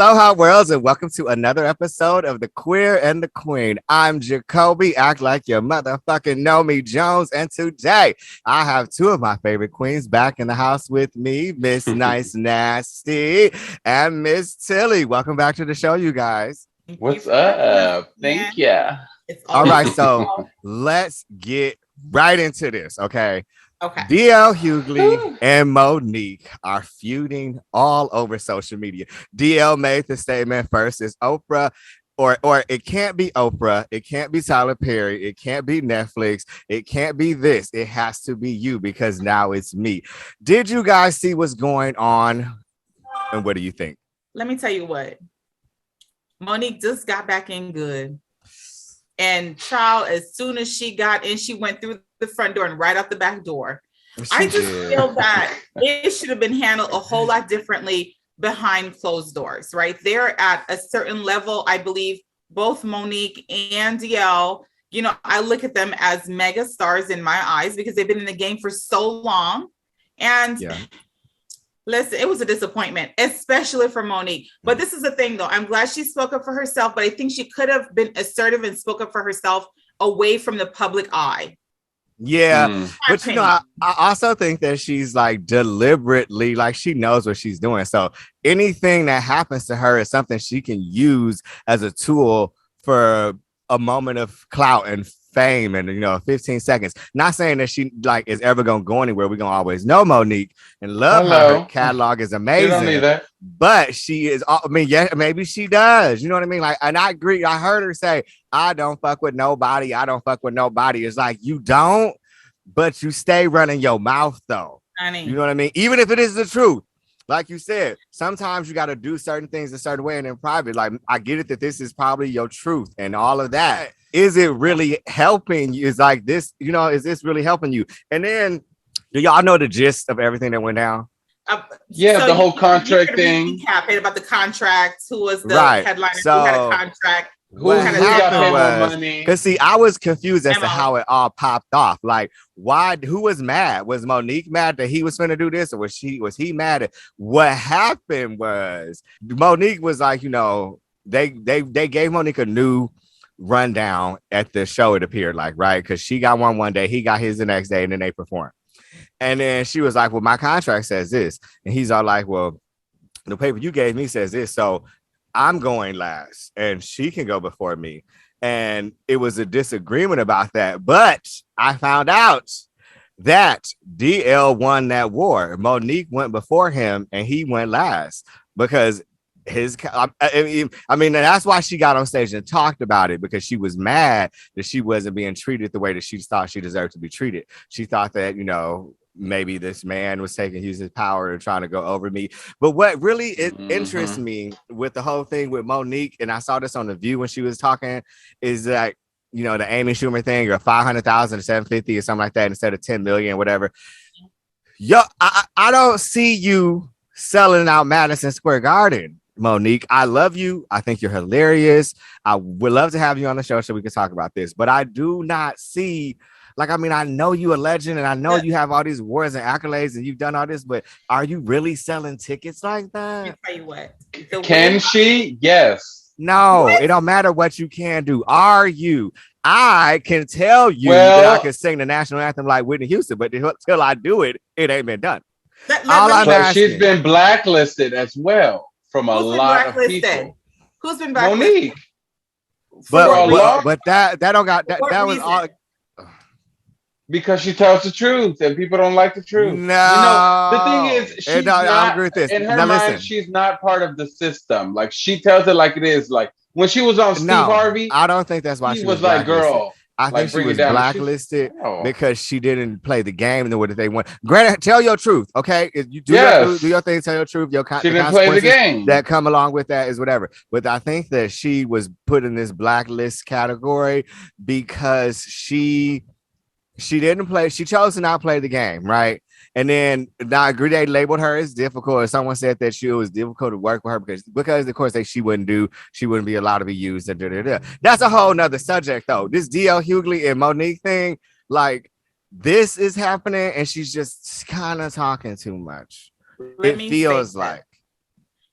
Aloha worlds and welcome to another episode of The Queer and the Queen. I'm Jacobi, act like you motherfucking know me, Jones, and today I have two of my favorite queens back in the house with me, Miss Nice Nasty and Miss Tilly. Welcome back to the show, you guys. What's up? Thank you. All right, so let's get right into this, okay? Okay. DL Hughley and Monique are feuding all over social media. DL made the statement first: "It's Oprah, or it can't be Oprah. It can't be Tyler Perry. It can't be Netflix. It can't be this. It has to be you because now it's me." Did you guys see what's going on? And what do you think? Let me tell you what. Monique just got back in good. And child, as soon as she got in, she went through the front door and right out the back door. I just feel that it should have been handled a whole lot differently behind closed doors, right? They're at a certain level. I believe both Monique and DL, I look at them as mega stars in my eyes because they've been in the game for so long. And listen, it was a disappointment, especially for Monique. But this is the thing, though. I'm glad she spoke up for herself, but I think she could have been assertive and spoke up for herself away from the public eye. Yeah, but I also think that she's like deliberately, like she knows what she's doing. So anything that happens to her is something she can use as a tool for a moment of clout and fame and 15 seconds. Not saying that she like is ever gonna go anywhere. We're gonna always know Monique and love her. Her catalog is amazing. You don't need that. But she is, maybe she does. You know what I mean? Like, and I agree. I heard her say, I don't fuck with nobody. I don't fuck with nobody. It's like you don't, but you stay running your mouth though. You know what I mean? Even if it is the truth. Like you said, sometimes you got to do certain things a certain way and in private. Like, I get it that this is probably your truth and all of that. Is it really helping you? Is like this, is this really helping you? And then, do y'all know the gist of everything that went down? The whole contract thing. About the contract. Who was the headliner? So, who had a contract? Who got paid more money? Because see, I was confused as to how it all popped off. Like, why? Who was mad? Was Monique mad that he was going to do this, or was he mad at what happened? Was Monique was like, they gave Monique a new rundown at the show. It appeared like because she got one day, he got his the next day, and then they performed. And then she was like, well, my contract says this. And he's all like, well, the paper you gave me says this. So I'm going last and she can go before me. And it was a disagreement about that. But I found out that DL won that war. Monique went before him and he went last because that's why she got on stage and talked about it, because she was mad that she wasn't being treated the way that she thought she deserved to be treated. She thought that, maybe this man was using his power and trying to go over me. But what really interests me with the whole thing with Monique, and I saw this on The View when she was talking, is that, the Amy Schumer thing, or 500,000 to 750 or something like that instead of 10 million, whatever. I don't see you selling out Madison Square Garden, Monique. I love you. I think you're hilarious. I would love to have you on the show so we can talk about this, but I do not see, I know you a legend and I know you have all these awards and accolades and you've done all this, but are you really selling tickets like that? I'll tell you what. Can she? Yes. No, it don't matter what you can do. Are you? I can tell you that I can sing the national anthem like Whitney Houston, but until I do it, it ain't been done. She's been blacklisted as well from a lot of people. Who's been blacklisted? Monique. But that don't got that was all. Because she tells the truth and people don't like the truth. No, the thing is, I agree with this. In her mind, she's not part of the system. Like, she tells it like it is. Like, when she was on Steve Harvey, I don't think that's why she was like, girl. I think she was blacklisted because she didn't play the game and what they want. Granted, tell your truth, okay? If you do your thing, tell your truth. She didn't play the game that come along with that is whatever. But I think that she was put in this blacklist category because she didn't play. She chose to not play the game, right? And then I agree they labeled her as difficult. Or someone said that she was difficult to work with her because of course she wouldn't be allowed to be used. And That's a whole nother subject though. This DL Hughley and Monique thing, like this is happening, and she's just kind of talking too much. It feels like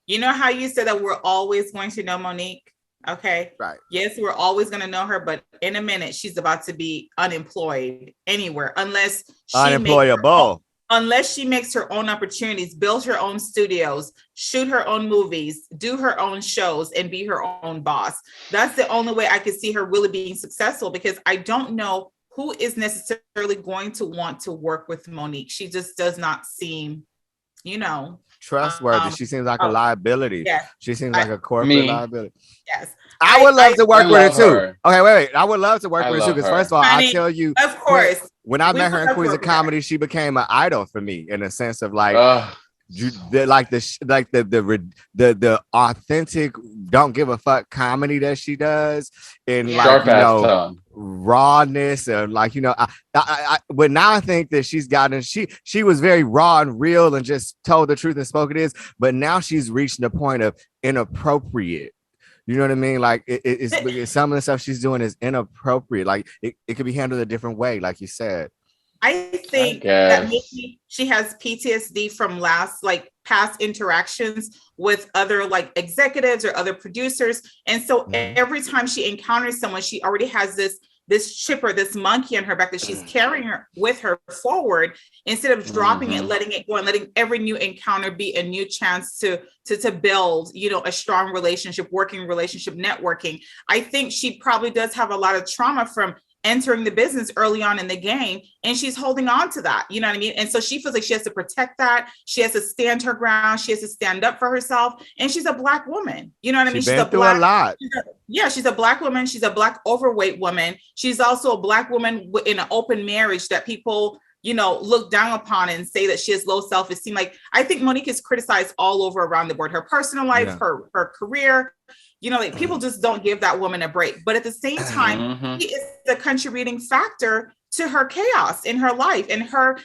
You know how you said that we're always going to know Monique? Okay. Right. Yes, we're always going to know her, but in a minute, she's about to be unemployed anywhere unless unemployable. Unless she makes her own opportunities, builds her own studios, shoot her own movies, do her own shows, and be her own boss. That's the only way I could see her really being successful, because I don't know who is necessarily going to want to work with Monique. She just does not seem, trustworthy. She seems like a liability. Yes. She seems like a corporate liability. Yes. I would love to work with her too. Okay, wait. I would love to work with her too, because first of all, I tell you, of course, when I met her in Queens of Comedy, she became an idol for me in a sense of like, the authentic, don't give a fuck comedy that she does, and like rawness, and like but now I think that she was very raw and real and just told the truth and spoke it is, but now she's reached the point of inappropriate. You know what I mean? Like it's some of the stuff she's doing is inappropriate. Like it could be handled a different way, like you said. I think that maybe she has PTSD from past interactions with other like executives or other producers. And so every time she encounters someone, she already has this chip or this monkey on her back that she's carrying her with her forward, instead of dropping it, letting it go, and letting every new encounter be a new chance to build, a strong relationship, working relationship, networking. I think she probably does have a lot of trauma from entering the business early on in the game, and she's holding on to that, you know what I mean? And so she feels like she has to protect that. She has to stand her ground. She has to stand up for herself. And she's a Black woman, you know what I mean? She's been through a lot. She's a Black woman. She's a Black overweight woman. She's also a Black woman in an open marriage that people, look down upon and say that she has low self-esteem. Like, I think Monique is criticized all over around the board, her personal life, her career. People just don't give that woman a break. But at the same time, he is the contributing factor to her chaos in her life, and her,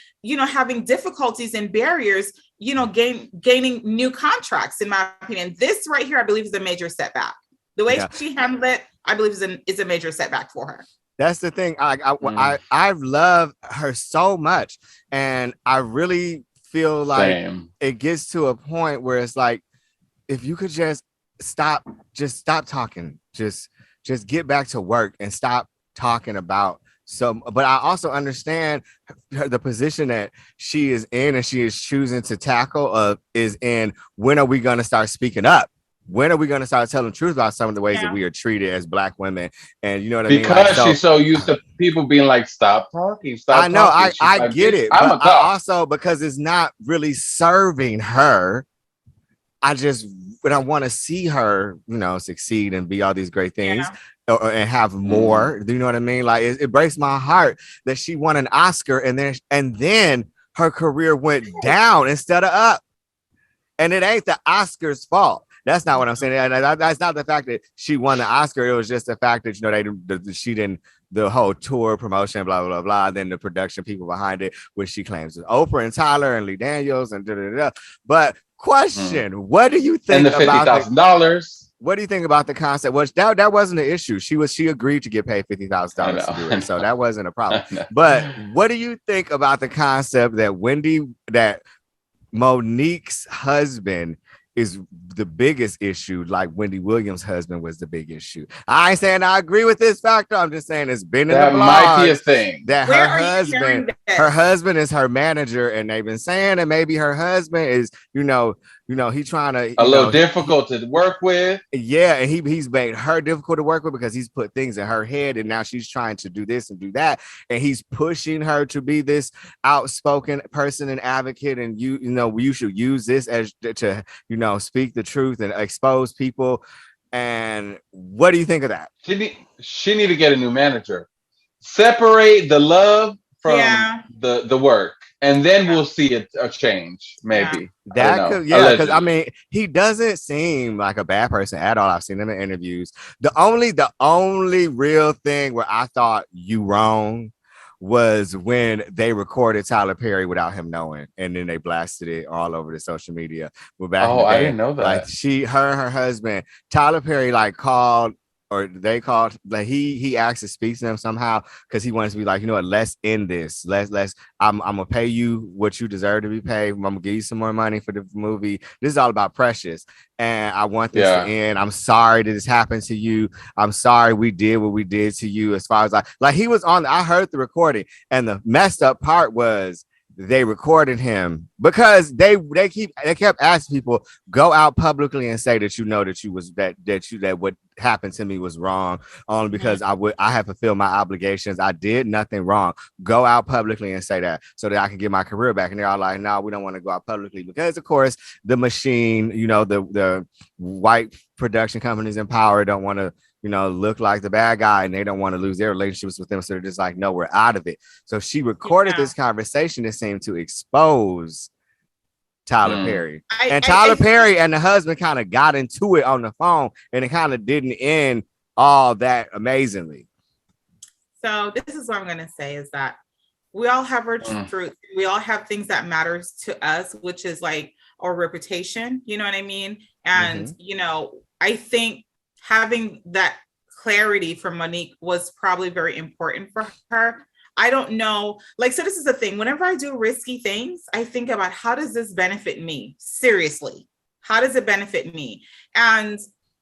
having difficulties and barriers, gaining new contracts, in my opinion. This right here, I believe, is a major setback. The way she handled it, I believe, is a major setback for her. That's the thing. I've loved her so much. And I really feel like it gets to a point where it's like, if you could just stop talking, just get back to work and stop talking about but I also understand the position that she is in, and she is choosing to tackle is in, when are we going to start speaking up? When are we going to start telling the truth about some of the ways that we are treated as Black women? And you know what I mean? Because she's so used to people being like, stop talking. I know, I get it. But I also, because it's not really serving her, when I want to see her, succeed and be all these great things and have more. Do you know what I mean? Like it breaks my heart that she won an Oscar and then her career went down instead of up. And it ain't the Oscar's fault. That's not what I'm saying. And that's not the fact that she won the Oscar. It was just the fact that she didn't, the whole tour promotion, blah, blah, blah. Then the production people behind it, which she claims is Oprah and Tyler and Lee Daniels and da. But question, what do you think about $50,000? What do you think about the concept? Which that wasn't an issue. She agreed to get paid $50,000 to do it, so that wasn't a problem. But what do you think about the concept that Monique's husband is the biggest issue, like Wendy Williams' husband was the big issue? I ain't saying I agree with this factor. I'm just saying it's been in the blogs. That might be a thing. That her husband is her manager, and they've been saying that maybe her husband is, he's trying to a little difficult to work with. Yeah, and he's made her difficult to work with because he's put things in her head, and now she's trying to do this and do that, and he's pushing her to be this outspoken person and advocate, and you should use this as to speak the truth and expose people. And what do you think of that? She need to get a new manager. Separate the love from the work. And then we'll see a change, maybe. Because I mean, he doesn't seem like a bad person at all. I've seen him in interviews. The only real thing where I thought you wrong was when they recorded Tyler Perry without him knowing, and then they blasted it all over the social media. I didn't know that. Like her and her husband, Tyler Perry, like called or they called, like he asked to speak to them somehow because he wants to be like, you know what, let's end this. Let's I'm gonna pay you what you deserve to be paid. I'm gonna give you some more money for the movie. This is all about Precious. And I want this to end. I'm sorry that this happened to you. I'm sorry we did what we did to you. As far as like he was on, I heard the recording, and the messed up part was they recorded him because they kept asking people, go out publicly and say that you know that you was that what happened to me was wrong, only because I have fulfilled my obligations. I did nothing wrong. Go out publicly and say that so that I can get my career back. And they're all like, no, we don't want to go out publicly because of course the machine, you know, the white production companies in power don't want to, you know, look like the bad guy, and they don't want to lose their relationships with them. So they're just like, no, we're out of it. So she recorded this conversation that seemed to expose Tyler Perry. Tyler Perry and the husband kind of got into it on the phone, and it kind of didn't end all that amazingly. So this is what I'm going to say is that we all have our truth. We all have things that matters to us, which is like our reputation. You know what I mean? And, you know, I think having that clarity from Monique was probably very important for her. I don't know. Like, so this is the thing. Whenever I do risky things, I think about how does this benefit me? Seriously, how does it benefit me? And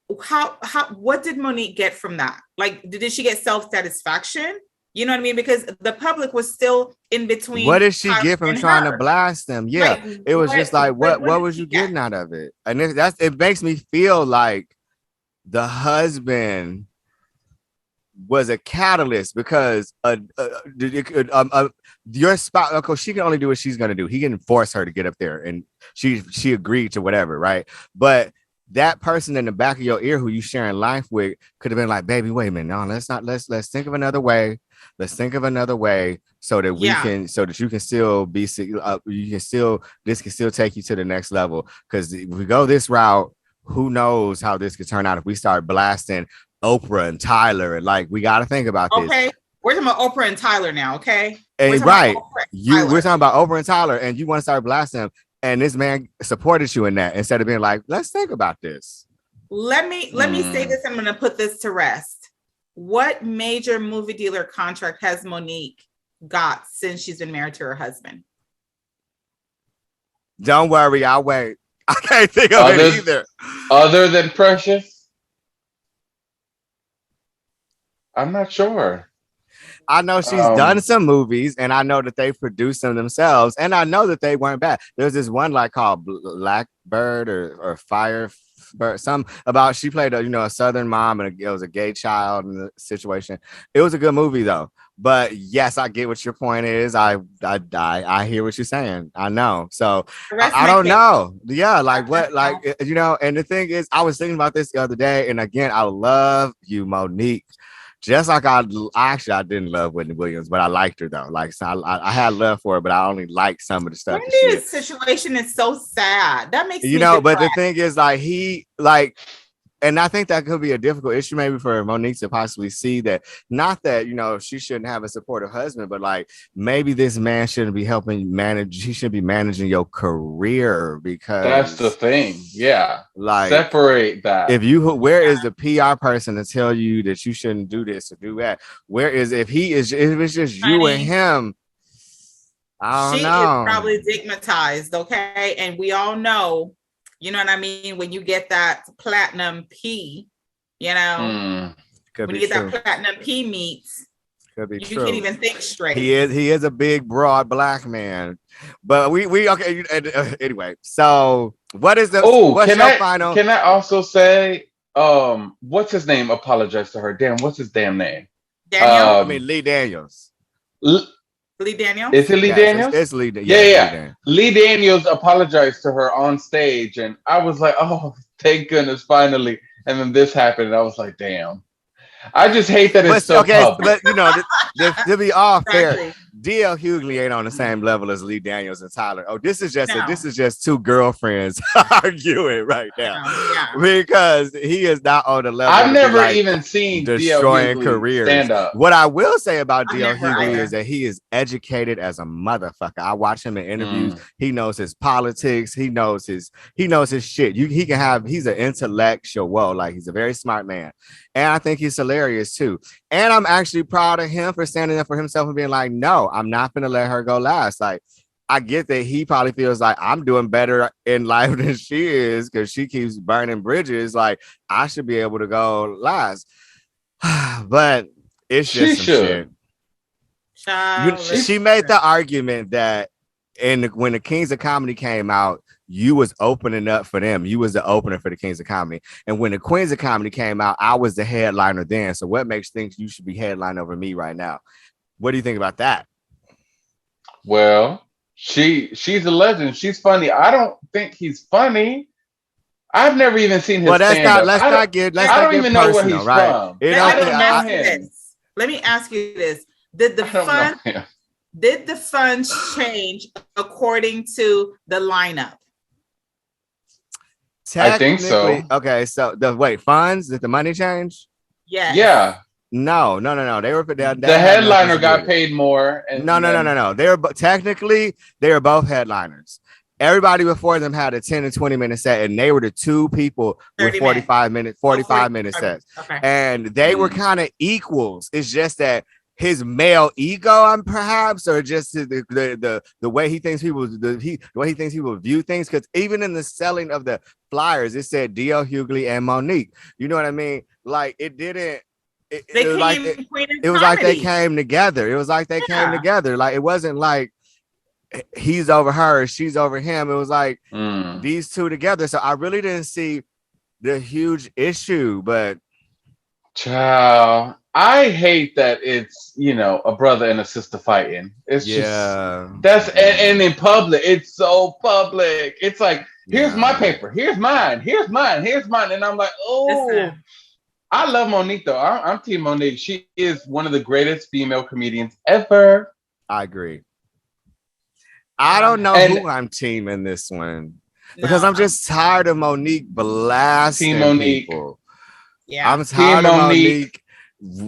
what did Monique get from that? Like, did she get self-satisfaction? You know what I mean? Because the public was still in between. What did she get from trying to blast them? Yeah, like, it was just like, what was you getting out of it? And it makes me feel like the husband was a catalyst because your spouse, of course, she can only do what she's gonna do. He can force her to get up there, and she agreed to whatever, right? But that person in the back of your ear who you sharing life with could have been like, baby, wait a minute, no, let's think of another way. Let's think of another way so that we can, so that you can still be, this can still take you to the next level. Because if we go this route, who knows how this could turn out if we start blasting Oprah and Tyler, and like, we got to think about this. Okay, we're talking about Oprah and Tyler now, okay? And we're talking about Oprah and Tyler, and you want to start blasting them, and this man supported you in that instead of being like, let's think about this. Let me say this. I'm going to put this to rest. What major movie dealer contract has Monique got since she's been married to her husband? Don't worry, I'll wait. I can't think of it either. Other than Precious? I'm not sure. I know she's done some movies, and I know that they produced them themselves, and I know that they weren't bad. There's this one like called Blackbird or Firebird, some about, she played a Southern mom, and it was a gay child in the situation. It was a good movie though. But yes, I get what your point is. I hear what you're saying. I know. So I don't know. Yeah, like what, like, and the thing is, I was thinking about this the other day, and again, I love you, Monique. Just like I didn't love Whitney Williams, but I liked her though. Like, so I had love for her, but I only liked some of the stuff. Whitney's situation is so sad. That makes me but the thing is, like, and I think that could be a difficult issue maybe for Monique to possibly see that, not that, she shouldn't have a supportive husband, but like, maybe this man shouldn't be helping manage, he should be managing your career, because that's the thing. Yeah. Like, separate that. Where is the PR person to tell you that you shouldn't do this or do that? Where is, if it's just you and him, I don't know. She is probably stigmatized, okay? And we all know, you know what I mean? When you get that platinum P, when you get that platinum P meets, you can't even think straight. He is a big, broad black man. But we okay. Anyway, so what is the? What's your final? Can I also say, what's his name? Apologize to her. Damn, what's his damn name? Daniel. Lee Daniels. Lee Daniels? Is it Lee Daniels? It's Lee. Yeah. Lee Daniels apologized to her on stage, and I was like, oh, thank goodness, finally. And then this happened, and I was like, damn. I just hate that it's so public. But you know, to be all fair, DL Hughley ain't on the same level as Lee Daniels and Tyler. Oh, this is just two girlfriends arguing right now because he is not on the level. I've never even seen destroying DL careers. Stand up. What I will say about DL Hughley is that he is educated as a motherfucker. I watch him in interviews. He knows his politics. He knows his shit. He's an intellectual. Like, he's a very smart man. And I think he's hilarious too. And I'm actually proud of him for standing up for himself and being like, no, I'm not going to let her go last. Like, I get that he probably feels like I'm doing better in life than she is because she keeps burning bridges. Like, I should be able to go last. But it's just some shit. She made the argument that when the Kings of Comedy came out, you was opening up for them. You was the opener for the Kings of Comedy. And when the Queens of Comedy came out, I was the headliner then. So what makes you think you should be headline over me right now? What do you think about that? Well, she's a legend. She's funny. I don't think he's funny. I've never even seen his stand-up. I don't even know where he's from. Let me ask you this. Did the funds change according to the lineup? I think so. Okay, so funds? Did the money change? Yes. Yeah. No. They were the headliner got paid more. No. They were technically both headliners. Everybody before them had a 10 and 20 minute set, and they were the two people with 45 minute sets. Okay. And they were kind of equals. It's just that his male ego, perhaps, or just the way he thinks people view things. Because even in the selling of the flyers, it said DL Hughley and Monique. You know what I mean? Like, it didn't. It was like they came together. It was like they came together. Like, it wasn't like he's over her, she's over him. It was like these two together. So I really didn't see the huge issue, but child, I hate that it's, a brother and a sister fighting. It's and in public, it's so public. It's like, here's my paper, here's mine, and I'm like, oh. I love Monique though. I'm Team Monique. She is one of the greatest female comedians ever. I agree. I don't know who I'm team in this one because I'm just tired of Monique blasting people. Yeah, I'm tired of Monique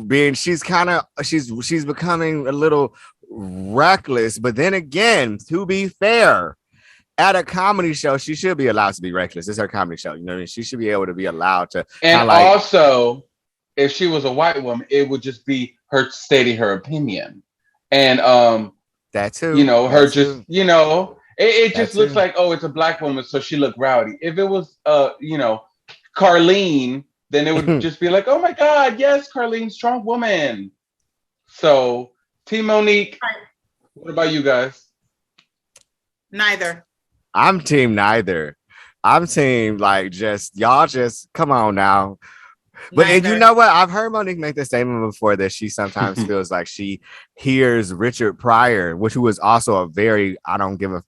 being. She's becoming a little reckless. But then again, to be fair, at a comedy show, she should be allowed to be reckless. It's her comedy show. You know what I mean? She should be able to be allowed to. And also, if she was a white woman, it would just be her stating her opinion. And that too. It just looks like, oh, it's a black woman, so she looked rowdy. If it was Carlene, then it would just be like, oh my God, yes, Carlene, strong woman. So, Team Monique, what about you guys? Neither. I'm team neither. I'm team y'all just come on now. But and you know what? I've heard Monique make the statement before that she sometimes feels like she hears Richard Pryor, who was also a very I don't give a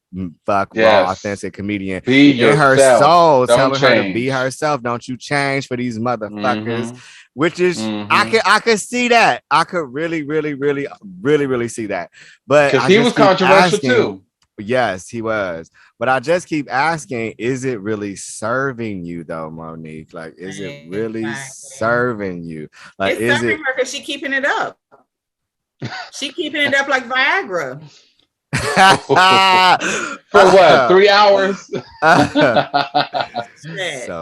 fuck raw, authentic comedian. Be in her soul, telling her to be herself. Don't you change for these motherfuckers. Which is I could see that. I could really see that. But because he was controversial too. Yes, he was. But I just keep asking, is it really serving you though, Monique? Like, is it really serving you? Like, it's serving her because she's keeping it up. She keeping it up like Viagra. For what? 3 hours? So,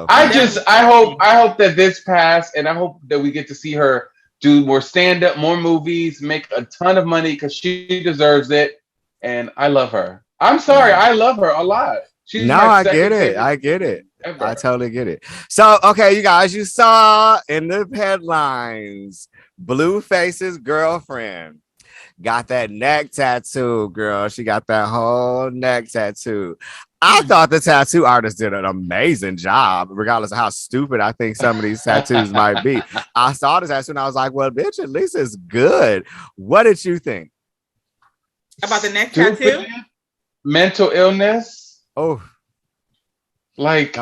I hope that this passed, and I hope that we get to see her do more stand-up, more movies, make a ton of money because she deserves it. And I love her. I'm sorry, I love her a lot. I get it. Ever. I totally get it. So, okay, you guys, you saw in the headlines, Blueface's girlfriend got that neck tattoo, girl. She got that whole neck tattoo. I thought the tattoo artist did an amazing job, regardless of how stupid I think some of these tattoos might be. I saw the tattoo and I was like, well, bitch, at least it's good. What did you think? About the neck tattoo? Mental illness. Oh. Like,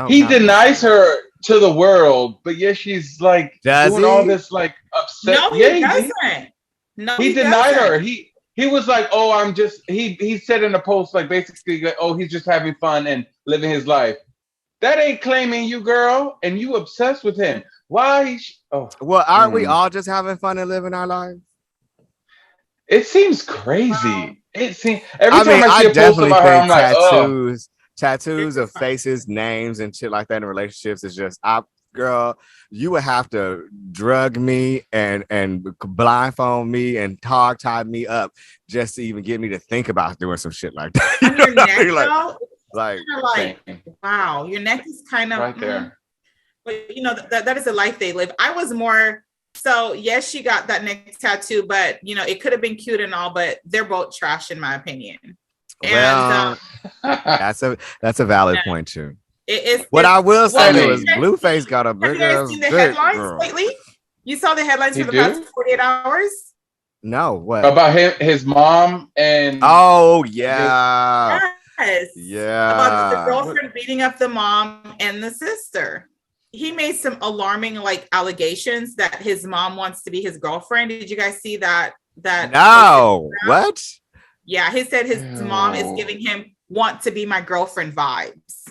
he denies her to the world, but yet she's like doing all this like upset. No, he doesn't. No, he denied her. He was like, oh, I'm just he said in a post like basically like, oh, he's just having fun and living his life. That ain't claiming you, girl, and you obsessed with him. Why? Well, aren't we all just having fun and living our lives? It seems crazy. It seems every time I see a post about her, I'm like, tattoos of faces, names, and shit like that in relationships is just, girl, you would have to drug me and blindfold me and hog tie me up just to even get me to think about doing some shit like that. You know what I mean? Like, wow, your neck is kind of right there. But you know that is a life they live. I was more so. Yes, she got that neck tattoo, but you know it could have been cute and all, but they're both trash in my opinion. Well, that's a valid point too. I will say is Blueface got a bigger. Have you seen the headlines lately? You saw the headlines for the past 48 hours? No, what about his mom and? Oh yeah. Yes. Yeah. About the girlfriend beating up the mom and the sister. He made some alarming like allegations that his mom wants to be his girlfriend. Did you guys see that? No. What? Yeah, he said his mom is giving him want to be my girlfriend vibes.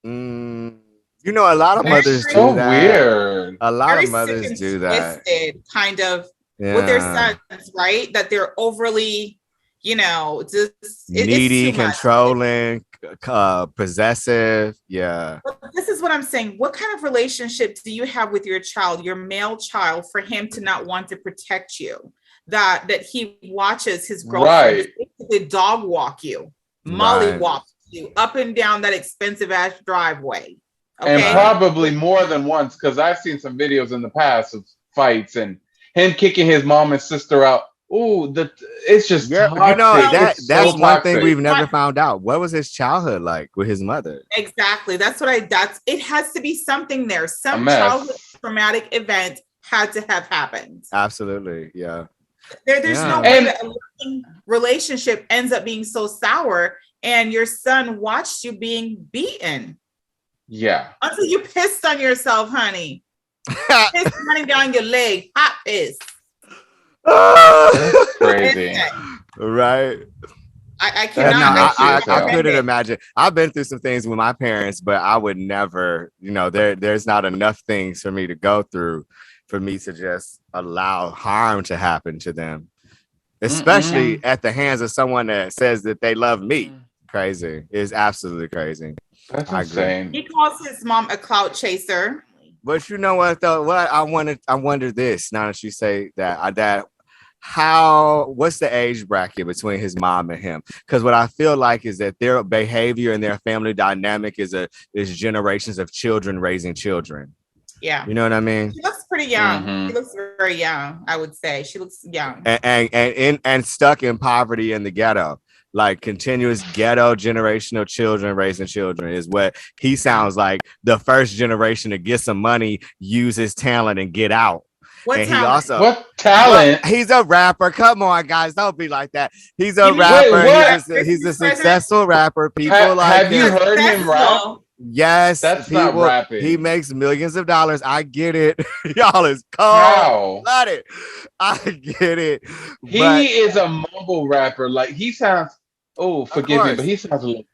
You know, a lot of mothers do so that. Weird. A lot of mothers do that. Kind of with their sons, right? That they're overly, you know, just needy, controlling, possessive. Yeah. But this is what I'm saying. What kind of relationship do you have with your child, your male child, for him to not want to protect you? That he watches his girlfriend basically dog walk you, molly walk you up and down that expensive ass driveway. Okay? And probably more than once, because I've seen some videos in the past of fights and him kicking his mom and sister out. Ooh, it's just toxic. You know that's one thing we've never found out. What was his childhood like with his mother? Exactly. That's it has to be something there. Some childhood traumatic event had to have happened. Absolutely. Yeah. There's no way that a loving relationship ends up being so sour and your son watched you being beaten. Yeah. Until you pissed on yourself, honey. Piss running down your leg. Hot piss. That's crazy. Right. I cannot. I couldn't imagine. I've been through some things with my parents, but I would never, you know, there's not enough things for me to go through for me to just allow harm to happen to them, especially at the hands of someone that says that they love me. Crazy. It's absolutely crazy. That's insane. He calls his mom a clout chaser. But you know what though? What I wonder this now that you say that what's the age bracket between his mom and him? Because what I feel like is that their behavior and their family dynamic is generations of children raising children. Yeah. You know what I mean? She looks pretty young. Mm-hmm. She looks very young, I would say. She looks young. And stuck in poverty in the ghetto. Like continuous ghetto generational children raising children is what he sounds like. The first generation to get some money, use his talent and get out. What talent? He's a rapper. Come on, guys, don't be like that. He's a rapper. He's a successful rapper. People have you heard him rap? Yes, that's not rapping. He makes millions of dollars. I get it. Y'all is cold. Let it. I get it. He is a mumble rapper. Like he sounds. Oh, forgive me, but he sounds a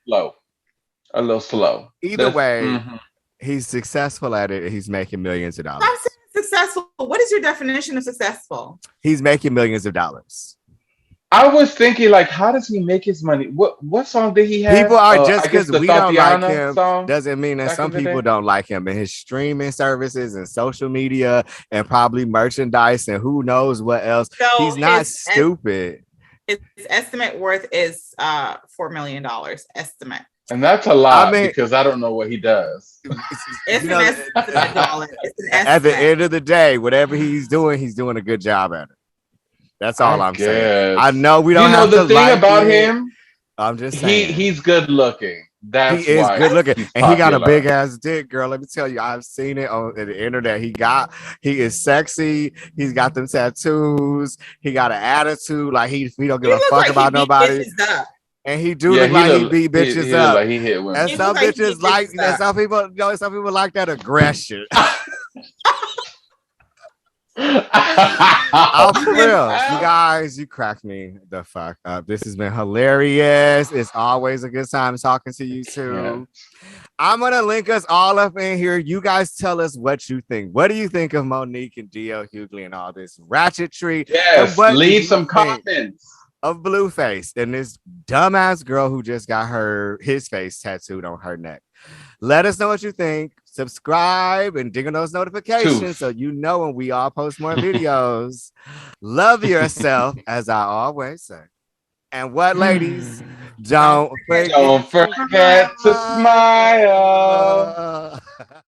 little slow. Either way, he's successful at it. He's making millions of dollars. Successful. What is your definition of successful? He's making millions of dollars. I was thinking, like, how does he make his money? What song did he have? People are just because we don't like him doesn't mean that some people don't like him. And his streaming services and social media and probably merchandise and who knows what else. So he's not stupid. His estimate worth is $4 million estimate. And that's a lot because I don't know what he does. It's an estimate. At the end of the day, whatever he's doing a good job at it. That's all I'm saying. I know we don't have to like him. The thing about him, I'm just saying. He's good looking. He is good looking. And he got a big ass dick, girl. Let me tell you, I've seen it on the internet. He is sexy. He's got them tattoos. He got an attitude. Like he don't give a fuck about nobody. And he do look like he beat bitches up. Like he hit women. And some bitches like that. Some people like that aggression. Oh, for real. You guys, you cracked me the fuck up. This has been hilarious. It's always a good time talking to you too. Yeah. I'm gonna link us all up in here. You guys tell us what you think. What do you think of Monique and D.L. Hughley and all this ratchetry? Yes, leave some comments of Blueface and this dumbass girl who just got his face tattooed on her neck. Let us know what you think. Subscribe and ding on those notifications so you know when we all post more videos. Love yourself, as I always say. And what, ladies? Don't forget to smile.